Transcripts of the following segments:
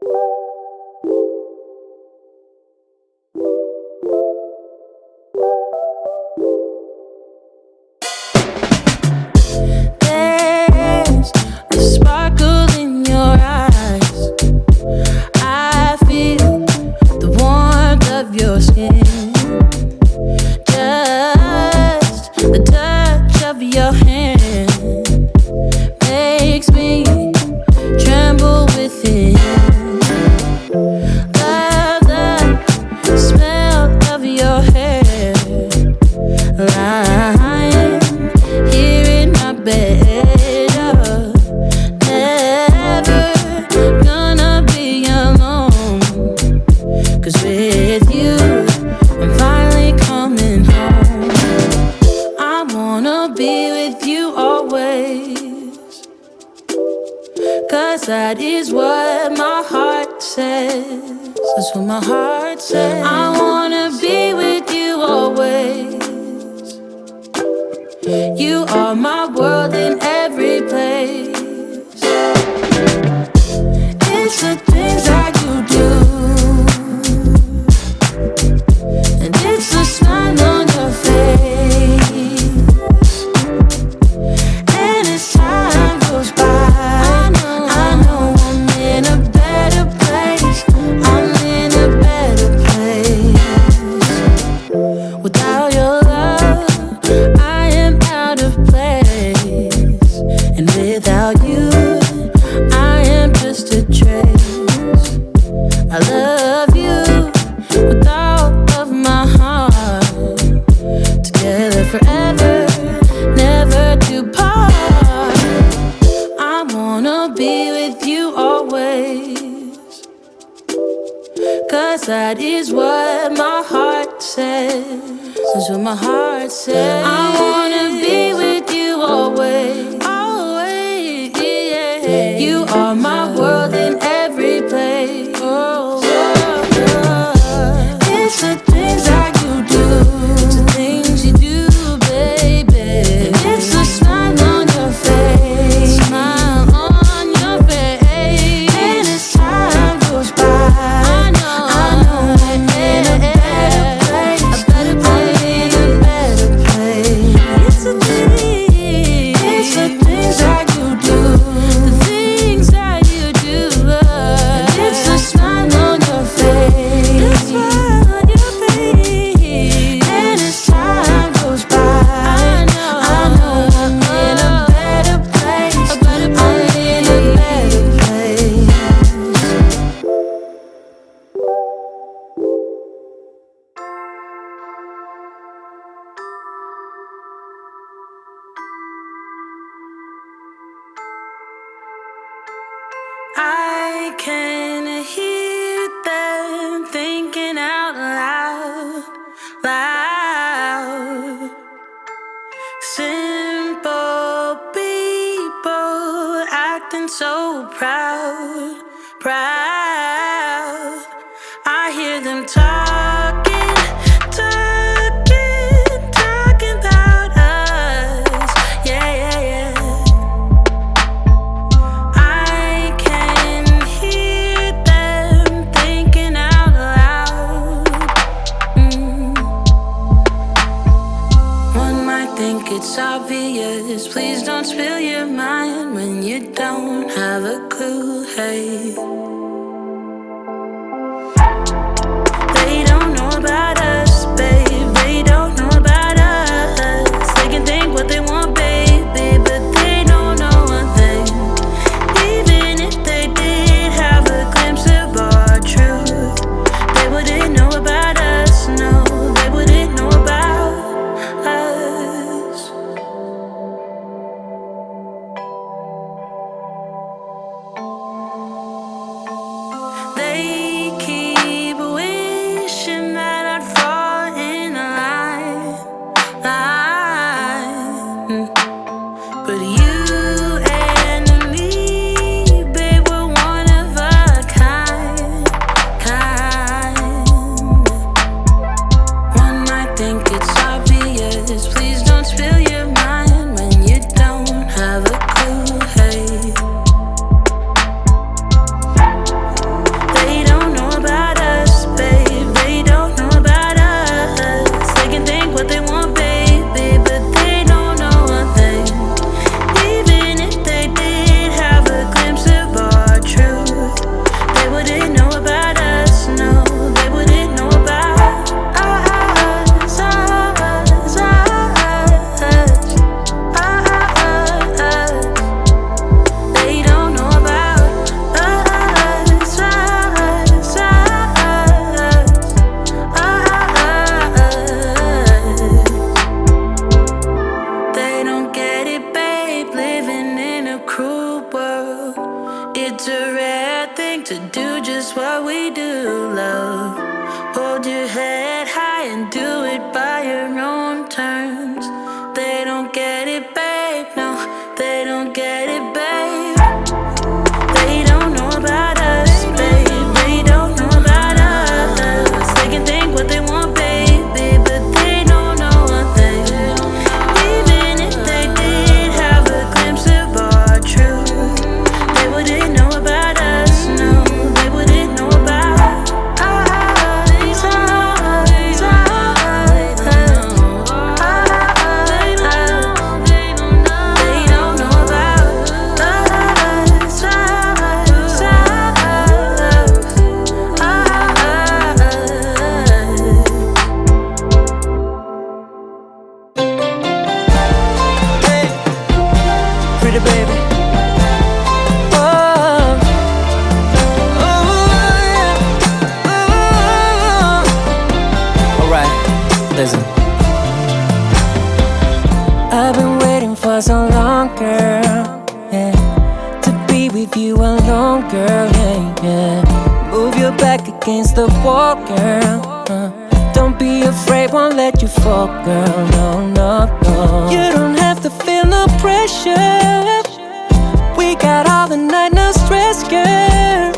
There's a sparkle in your eyes. I feel the warmth of your skin. Just the touch of your hand makes me tremble within. Love the smell of your hair, lying here in my bed. Never gonna be alone, 'cause with you I'm finally coming home. I wanna be with you always, 'cause that is what my heart says. That's what my heart says. I wanna be with you always. You are my world in every place. It's the things that you do, and it's the smile on your face. And as time goes by, I know I'm in a better place. I'm in a better place. Without your love, I am out of place. And without you, I am just a trace. I love you with all of my heart. Together forever, never to part. I wanna be with you always, 'cause that is what my heart says. That's what my heart says. I wanna be with you always. Always, yeah. You are my world in every place. Oh, it's the things that you do. It's the things you do, baby. And it's the smile on your face. Smile on your face. And as time goes by, I know I'm in a better place. A better place. I'm in a better place. It's the things that you do. The things that you do. And it's the smile on your face. The smile on your face. And as time goes by, I know I'm in a better place. A better place. I'm in a better place. I can hear them thinking out loud, loud. Simple people acting so proud, proud. I hear them talking, talking, talking about us. Yeah, yeah, yeah. I can hear them thinking out loud. One might think it's obvious. Please don't spill your mind when you don't have a clue. Hey, they don't know about us, babe. They don't know about us. They can think what they want, baby, but they don't know one thing. Even if they did have a glimpse of our truth, they wouldn't know about us. No, they wouldn't know about us. They keep wishing that I'd fall in line, line. But you and me, babe, we're one of a kind, kind. One might think it's obvious. Please don't spill your mind when you don't have a clue. Hey, bad thing to do just what we do, love. Hold your head high and do it by your own terms. They don't get it, babe, no, they don't get it, babe. They don't know about us, babe. They don't know about us. They can think what they want, baby, but they don't know a thing. Even if they did have a glimpse of our truth, they wouldn't know about us, no. They wouldn't know about us. I've been waiting for so long, girl, yeah, to be with you alone, girl, yeah, yeah. Move your back against the wall, girl, don't be afraid, won't let you fall, girl, no, no, no. You don't have to feel no pressure. We got all the night, no stress, girl.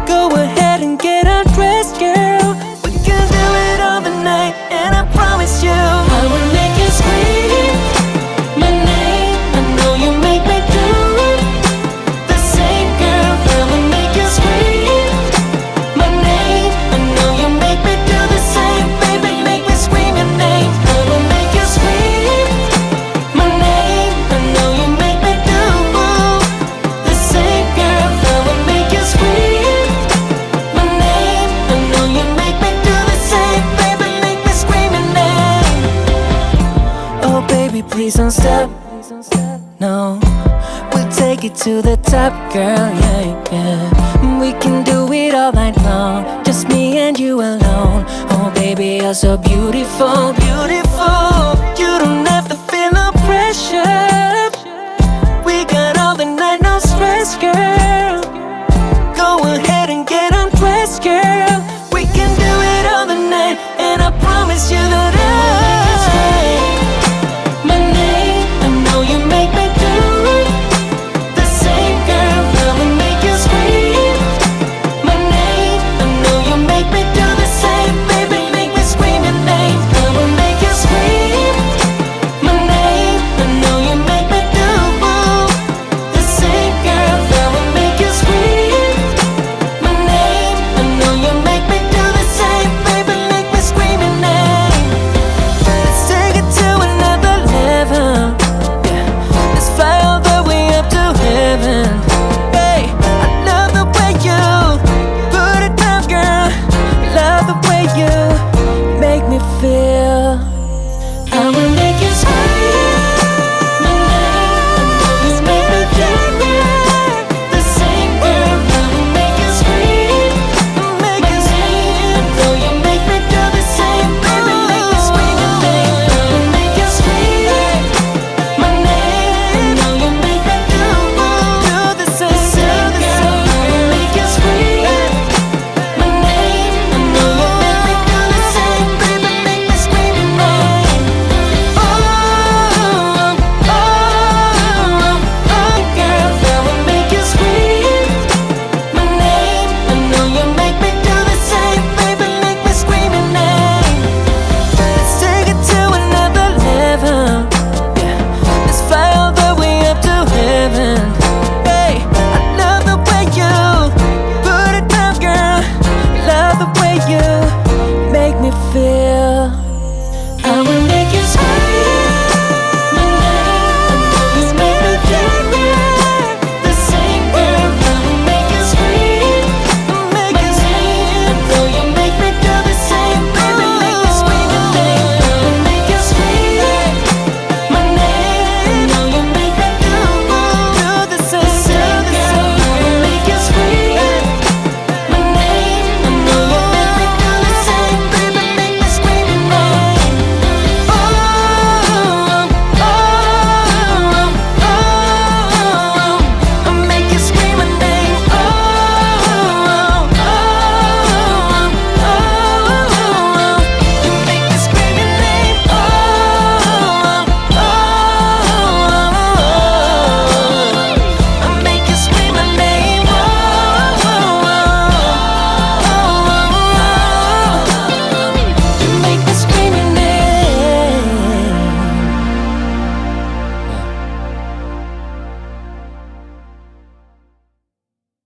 Go ahead and get undressed, girl. We can do it all the night, and I promise you I will make you scream my name. I know you make me do the same, girl. I will make you scream my name. I know you make me do the same, baby. Make me scream your name. I will make you scream my name. I know you make me do the same, girl. I will make you scream my name. I know you make me do the same, baby. Make me scream your name. Oh baby, please don't stop. No, we'll take it to the top, girl, yeah, yeah. We can do it all night long, just me and you alone. Oh baby, you're so beautiful, beautiful. You don't have to feel no pressure. We got all the night, no stress, girl. Go ahead and get undressed, girl. We can do it all the night, and I promise you that